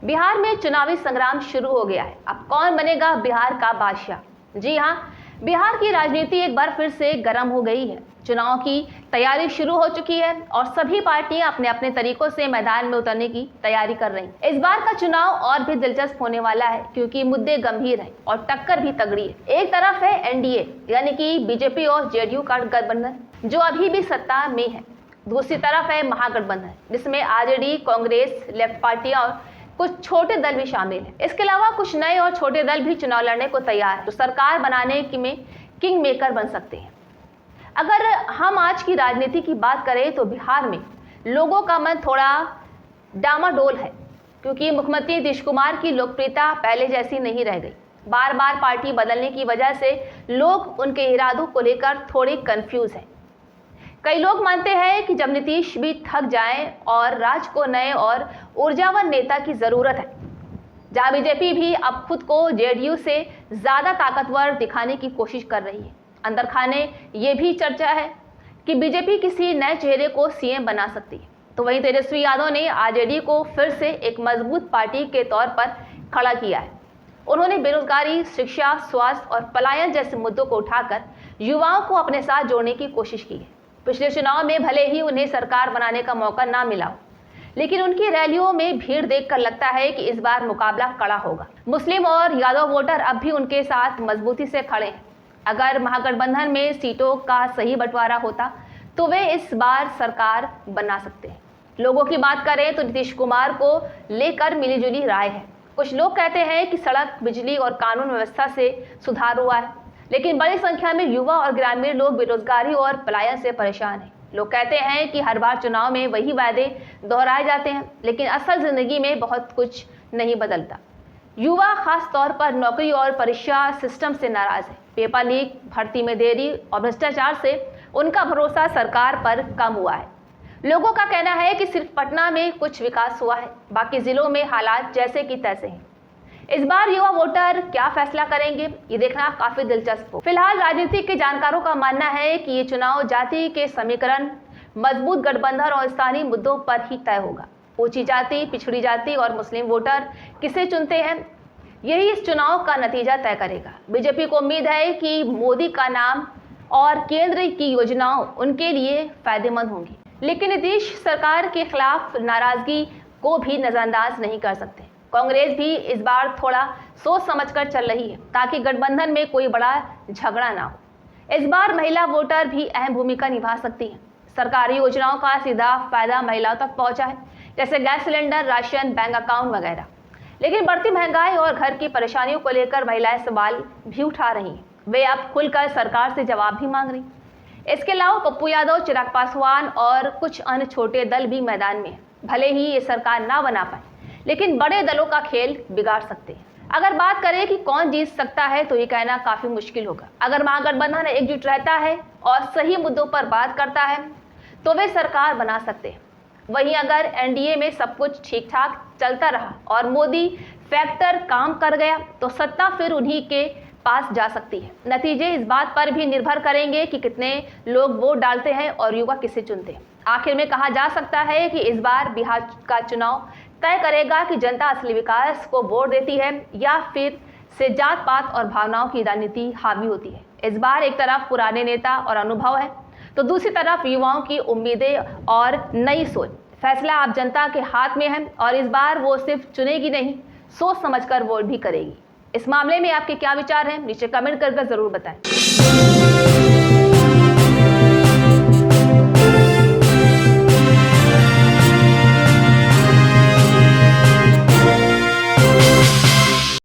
बिहार में चुनावी संग्राम शुरू हो गया है। अब कौन बनेगा बिहार का बादशाह? जी हां, बिहार की राजनीति एक बार फिर से गर्म हो गई है। चुनाव की तैयारी शुरू हो चुकी है और सभी पार्टियां अपने अपने तरीकों से मैदान में उतरने की तैयारी कर रही हैं। इस बार का चुनाव और भी दिलचस्प होने वाला है क्योंकि मुद्दे गंभीर हैं और टक्कर भी तगड़ी है। एक तरफ है एनडीए यानी कि बीजेपी और जेडीयू का गठबंधन जो अभी भी सत्ता में है। दूसरी तरफ है महागठबंधन जिसमें आरजेडी, कांग्रेस, लेफ्ट पार्टियां और कुछ छोटे दल भी शामिल हैं। इसके अलावा कुछ नए और छोटे दल भी चुनाव लड़ने को तैयार हैं, तो सरकार बनाने में किंग मेकर बन सकते हैं। अगर हम आज की राजनीति की बात करें तो बिहार में लोगों का मन थोड़ा डामाडोल है क्योंकि मुख्यमंत्री नीतीश कुमार की लोकप्रियता पहले जैसी नहीं रह गई। बार बार पार्टी बदलने की वजह से लोग उनके इरादों को लेकर थोड़े कंफ्यूज हैं। कई लोग मानते हैं कि जब नीतीश भी थक जाएं और राज्य को नए और ऊर्जावान नेता की जरूरत है। जहां बीजेपी भी अब खुद को जेडीयू से ज्यादा ताकतवर दिखाने की कोशिश कर रही है। अंदर खाने ये भी चर्चा है कि बीजेपी किसी नए चेहरे को सीएम बना सकती है। तो वहीं तेजस्वी यादव ने आरजेडी को फिर से एक मजबूत पार्टी के तौर पर खड़ा किया है। उन्होंने बेरोजगारी, शिक्षा, स्वास्थ्य और पलायन जैसे मुद्दों को उठाकर युवाओं को अपने साथ जोड़ने की कोशिश की है। पिछले चुनाव में भले ही उन्हें सरकार बनाने का मौका ना मिला हो, लेकिन उनकी रैलियों में भीड़ देखकर लगता है कि इस बार मुकाबला कड़ा होगा। मुस्लिम और यादव वोटर अब भी उनके साथ मजबूती से खड़े हैं। अगर महागठबंधन में सीटों का सही बंटवारा होता तो वे इस बार सरकार बना सकते हैं। लोगों की बात करें तो नीतीश कुमार को लेकर मिलीजुली राय है। कुछ लोग कहते हैं कि सड़क, बिजली और कानून व्यवस्था से सुधार हुआ है, लेकिन बड़ी संख्या में युवा और ग्रामीण लोग बेरोजगारी और पलायन से परेशान हैं। लोग कहते हैं कि हर बार चुनाव में वही वादे दोहराए जाते हैं, लेकिन असल जिंदगी में बहुत कुछ नहीं बदलता। युवा खास तौर पर नौकरी और परीक्षा सिस्टम से नाराज है। पेपर लीक, भर्ती में देरी और भ्रष्टाचार से उनका भरोसा सरकार पर कम हुआ है। लोगों का कहना है कि सिर्फ पटना में कुछ विकास हुआ है, बाकी जिलों में हालात जैसे कि तैसे हैं। इस बार युवा वोटर क्या फैसला करेंगे, ये देखना काफी दिलचस्प हो। फिलहाल राजनीति के जानकारों का मानना है कि ये चुनाव जाति के समीकरण, मजबूत गठबंधन और स्थानीय मुद्दों पर ही तय होगा। ऊंची जाति, पिछड़ी जाति और मुस्लिम वोटर किसे चुनते हैं, यही इस चुनाव का नतीजा तय करेगा। बीजेपी को उम्मीद है कि मोदी का नाम और केंद्र की योजनाओं उनके लिए फायदेमंद होंगी, लेकिन नीतीश सरकार के खिलाफ नाराजगी को भी नजरअंदाज नहीं कर सकते। कांग्रेस भी इस बार थोड़ा सोच समझकर चल रही है ताकि गठबंधन में कोई बड़ा झगड़ा ना हो। इस बार महिला वोटर भी अहम भूमिका निभा सकती हैं। सरकारी योजनाओं का सीधा फायदा महिलाओं तक पहुंचा है, जैसे gas cylinder, ration, bank account वगैरह। लेकिन बढ़ती महंगाई और घर की परेशानियों को लेकर महिलाएं सवाल भी उठा रही हैं। वे अब खुलकर सरकार से जवाब भी मांग रही। इसके अलावा पप्पू यादव, चिराग पासवान और कुछ अन्य छोटे दल भी मैदान में हैं। भले ही ये सरकार ना बना पाए, लेकिन बड़े दलों का खेल बिगाड़ सकते हैं। अगर बात करें कि कौन जीत सकता है तो ये कहना काफी मुश्किल होगा। अगर महागठबंधन एकजुट रहता है और सही मुद्दों पर बात करता है तो वे सरकार बना सकते हैं। वहीं अगर एनडीए में सब कुछ ठीक ठाक चलता रहा और मोदी फैक्टर काम कर गया तो सत्ता फिर उन्हीं के पास जा सकती है। नतीजे इस बात पर भी निर्भर करेंगे कि कितने लोग वोट डालते हैं और युवा किसे चुनते हैं। आखिर में कहा जा सकता है कि इस बार बिहार का चुनाव तय करेगा कि जनता असली विकास को वोट देती है या फिर से जात पात और भावनाओं की राजनीति हावी होती है। इस बार एक तरफ पुराने नेता और अनुभव है तो दूसरी तरफ युवाओं की उम्मीदें और नई सोच। फैसला आप जनता के हाथ में है और इस बार वो सिर्फ चुनेगी नहीं, सोच समझकर वोट भी करेगी। इस मामले में आपके क्या विचार हैं, नीचे कमेंट करके जरूर बताएं।